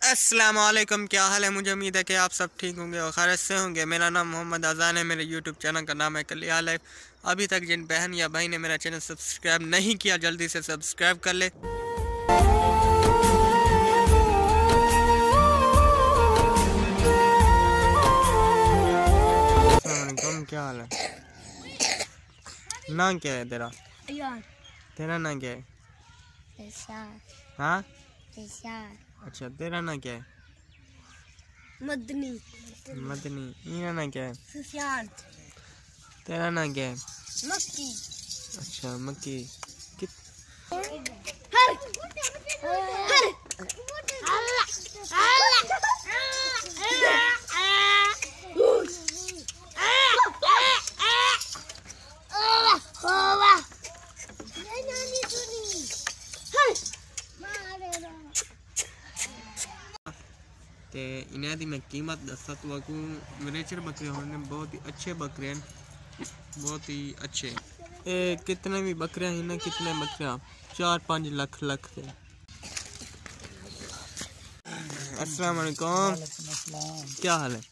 अस्सलाम वालेकुम, क्या हाल है। मुझे उम्मीद है कि आप सब ठीक होंगे और खैरियत से होंगे। मेरा नाम मोहम्मद अजान है। मेरे यूट्यूब चैनल का नाम है कलिया लाइफ। अभी तक जिन बहन या भाई ने मेरा चैनल सब्सक्राइब नहीं किया, जल्दी से सब्सक्राइब कर ले। अस्सलाम, क्या हाल है। नाम क्या है तेरा? तेरा नाम क्या है? हाँ, अच्छा, तेरा नाम क्या है? मदनी। मदनी। मेरा नाम क्या है? सुफियान। तेरा नाम क्या है? मक्की। अच्छा, मक्की। ते इन्हें दी मैं कीमत दसा तो आपको मिनिएचर बकरे होने बहुत ही अच्छे बकरे हैं, बहुत ही अच्छे। ये कितने भी बकरे हैं ना, कितने बकरे 4-5 लाख के। अस्सलाम वालेकुम, क्या हाल है।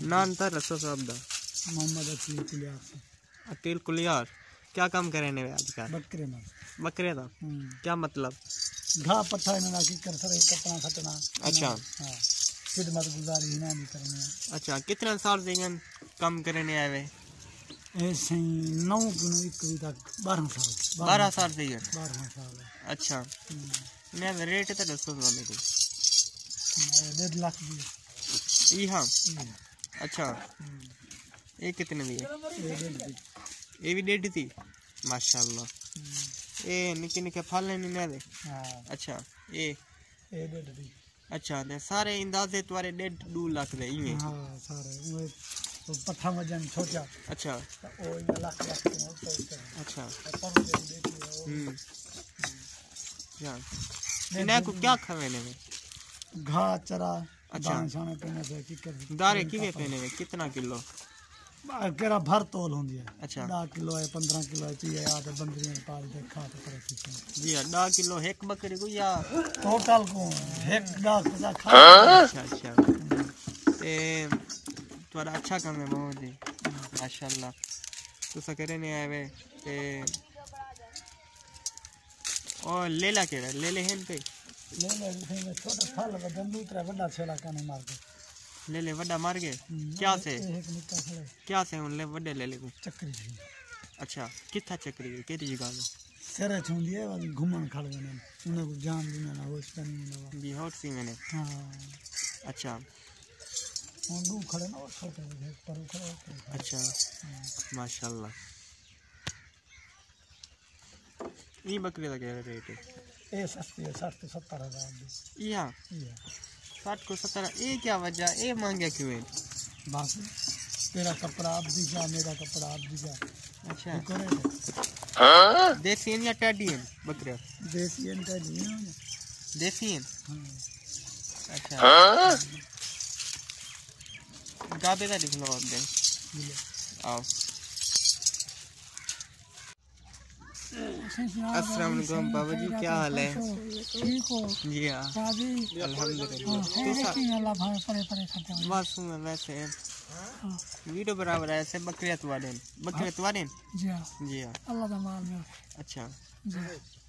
नाम था रसो साहब दा? मोहम्मद अकील कुलियार। क्या काम करे ने आजकल? बकरे में बकरे था। क्या मतलब? घा पट्ठा इन्होंने की कर सरे कपड़ा खटना। अच्छा, हां, खिदमत गुजारी इन्हें नहीं करने। अच्छा, कितना साल से काम करने आए हुए? ऐसे 9 किलो एक भी तक 12 साल। 12 साल से। 12 साल। अच्छा, इन्हें रेट तो दसो वाले को। 1.5 लाख दी। ई हां, अच्छा, ये कितने दी है? ये भी 1.5 थी। माशाल्लाह। ये निके निके फल हैं इन्हें दे। हां, अच्छा, ये 1.5 दी। अच्छा, ते सारे अंदाजे तुम्हारे 1.5-2 लाख दे ही। हां, सारे वो तो पट्ठा वजन छोटा। अच्छा, ओ 1 लाख के ऊपर। अच्छा, पर देखिए क्या इन्हें को क्या खवेने में? घा चरा। अच्छा, दाने शाने पीने से की कर दारे किवे पहने में कितना किलो? केरा भर तोल होंदी है। अच्छा, 10 किलो है, 15 किलो है, चाहिए याद है बंदरियां पाल दे खा तो करे किसी जी 10 किलो एक बकरी को या टोटल को एक 10 खा। अच्छा, अच्छा, ते तुम्हारा अच्छा काम है बहुत ही माशाल्लाह। तो सकरे ने आए वे ते और लेला के ले हैं पे ले छोटा था लगा दंदू उतरा बड़ा छेला काने मार के ले वड्डा मार गए। क्या से? एक निक्का खड़े क्या से उन ले वड्डे ले को? चक्री थी। अच्छा, कितना चक्री है, केरी जगह में? सरे छुंदी है वाली घुमन खड़ गए ने उन्हें को जान भी ना होश पे नहीं लगा भी हॉट सी मैंने। हां, अच्छा, और दू खड़े ना छोटे पर खड़े। अच्छा, माशाल्लाह। ये बकरी का क्या रेट है? ये सस्ती है, 60 से 70 हज़ार दी। यहाँ 60 को 70। ये क्या वजह, ये महंगा क्यों है? बस तेरा कपड़ा आप दीजा, मेरा कपड़ा आप दीजा। अच्छा, देसी हैं या टेडी हैं बकरे? देसी हैं का नहीं है। देसी हैं। अच्छा, गाबे का लिख लो आप दे। आओ। अस्सलाम वालेकुम बाबा जी, क्या हाल है? ठीक हो? जी हाँ, अल्हम्दुलिल्लाह। बस मैं वैसे वीडियो बराबर है ऐसे बकरियां तुवारे जी हाँ, जी हाँ। अल्लाह दा माल में। अच्छा, जी,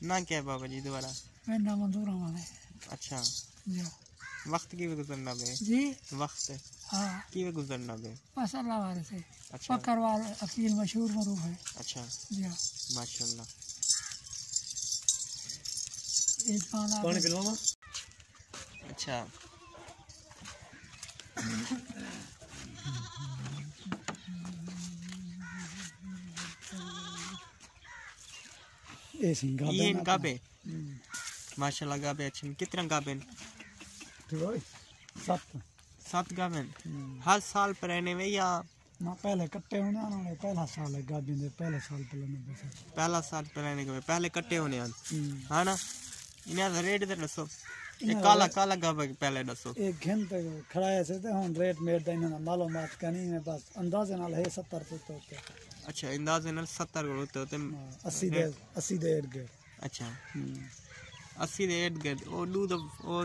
ना क्या है बाबा जी दोबारा? मैं नाम मंजूर हमारे। अच्छा, जी हाँ। वक्त की भी गुजरना बे जी वक्त हाँ, की भी गुजरना बे। बस अल्लाह वाले से। अच्छा, बकरवाल अकील मशहूर मरूफ है। अच्छा, जी हाँ। माशाल्लाह। एक पाना कौन पिलवाऊंगा? अच्छा, ये सिंगा ये इनका बे माशाल्लाह गाबे अच्छे। कितना गाबे? सात 7 गाबे हर साल पर रहने में या ना पहले कट्टे होने उन्होंने पहला साल है गाबिन दे पहले साल पहले पहला साल पर रहने के पहले कट्टे होने हाँ ना। इन्हें रेट दे दसो, ये काला काला गाबे पहले दसो। एक घंटे खड़ा है से हम रेट मेट इन्होंने मालूमात करनी है, बस अंदाजे नाल है 70 होते। अच्छा, अंदाजे नाल 70 होते 80 दे 80 दे। अच्छा, 80 ਦੇ ਏਡ ਗਏ ਉਹ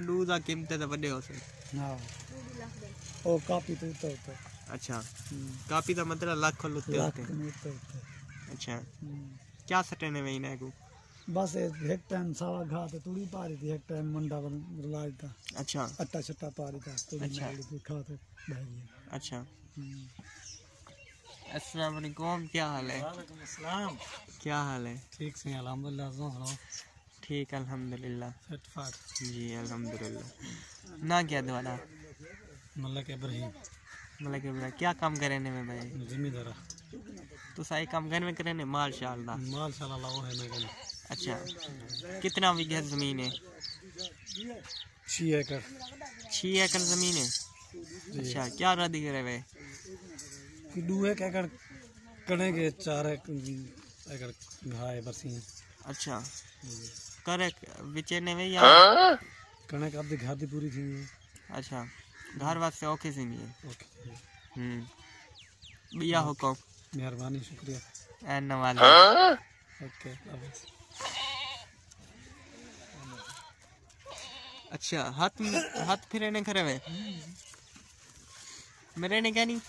ਦੂ ਦਾ ਕੀਮਤ ਤਾਂ ਵੱਡੇ ਹੋ ਸਕੇ हाँ वो काफी तो उतर अच्छा काफी ਦਾ ਮਤਲਬ ਲੱਖ ਲੁੱਤੇ लाख होते में उतर अच्छा क्या सटने में इन्हें को बस एक टाइम सावा घा तो तुड़ी पा रही थी एक टाइम मंडा लाज था अच्छा अट्टा छट्टा पा रही था तुड़ी अच्छा। थी खा तो बह गई अच्छा अस्सलाम वालेकुम क्या हाल है वालेकुम अस्सलाम क्या हाल है ठीक से अल्हम्दुलिल्लाह सुनाओ ठीक अल्हम्दुलिल्लाह फिट फाट जी अल्हम्दुलिल्लाह ना क्या दोबारा मलक इब्राहिम मतलब कि क्या काम करे ने में भाई जिम्मेदार तो सही काम घर में करे ने माशाल्लाह माशाल्लाह वो है मैं कहना अच्छा कितना बीघा जमीन है 6 एकड़ 6 एकड़ जमीन है अच्छा क्या रादी करे वे कि 2 एकड़ कने के 4 एकड़ घाए बरसी हैं अच्छा करे बिचेने में या कने का अपनी घर दी पूरी थी अच्छा घर वास्ते ओके सी नहीं है ओके बिया हुक्म मेहरबानी शुक्रिया एन नवाले ओके अच्छा हाथ फिरे ने करे वे मेरे ने क्या नहीं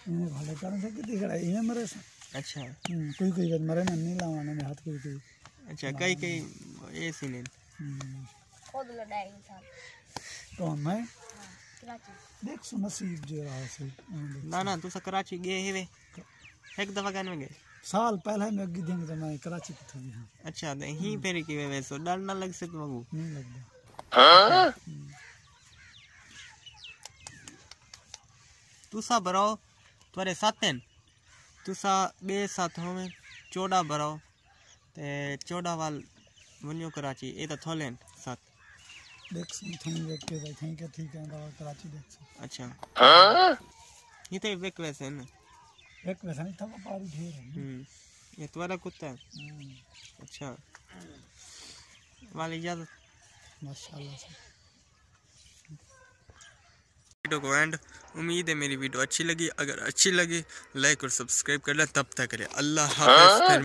इन्हें भाले कारण से कितनी खड़ा इन्हें मरे से अच्छा कोई कोई बात मरे ना नहीं लावाने में हाथ कोई अच्छा कई कई ये सी ने खुद लड़ाई इंसान कौन मैं कराची देख सो नसीब जो रहा से ना ना तू कराची गए है वे एक दफा कहने में गए साल पहले मैं अगी देंगे तो मैं कराची की थी हां अच्छा तो ही फेरी की वे सो डर ना लग से मगू नहीं लगता तू सा भरो तुम्हारे साथ हैं तू सा बे साथ हो में 14 भरो ते 14 वाल वन्यो कराची ए तो थोलेन साथ देख सो थी देख के भाई थी के ठीक है कराची देख सो अच्छा ये तो वेक वैसे ना एक वैसा नहीं था वो पारी ढेर है ये तुम्हारा कुत्ता है अच्छा वाली इजाजत माशाल्लाह से वीडियो को एंड उम्मीद है मेरी वीडियो अच्छी लगी अगर अच्छी लगी लाइक और सब्सक्राइब कर लें तब तक करें अल्लाह हाफ़िज़।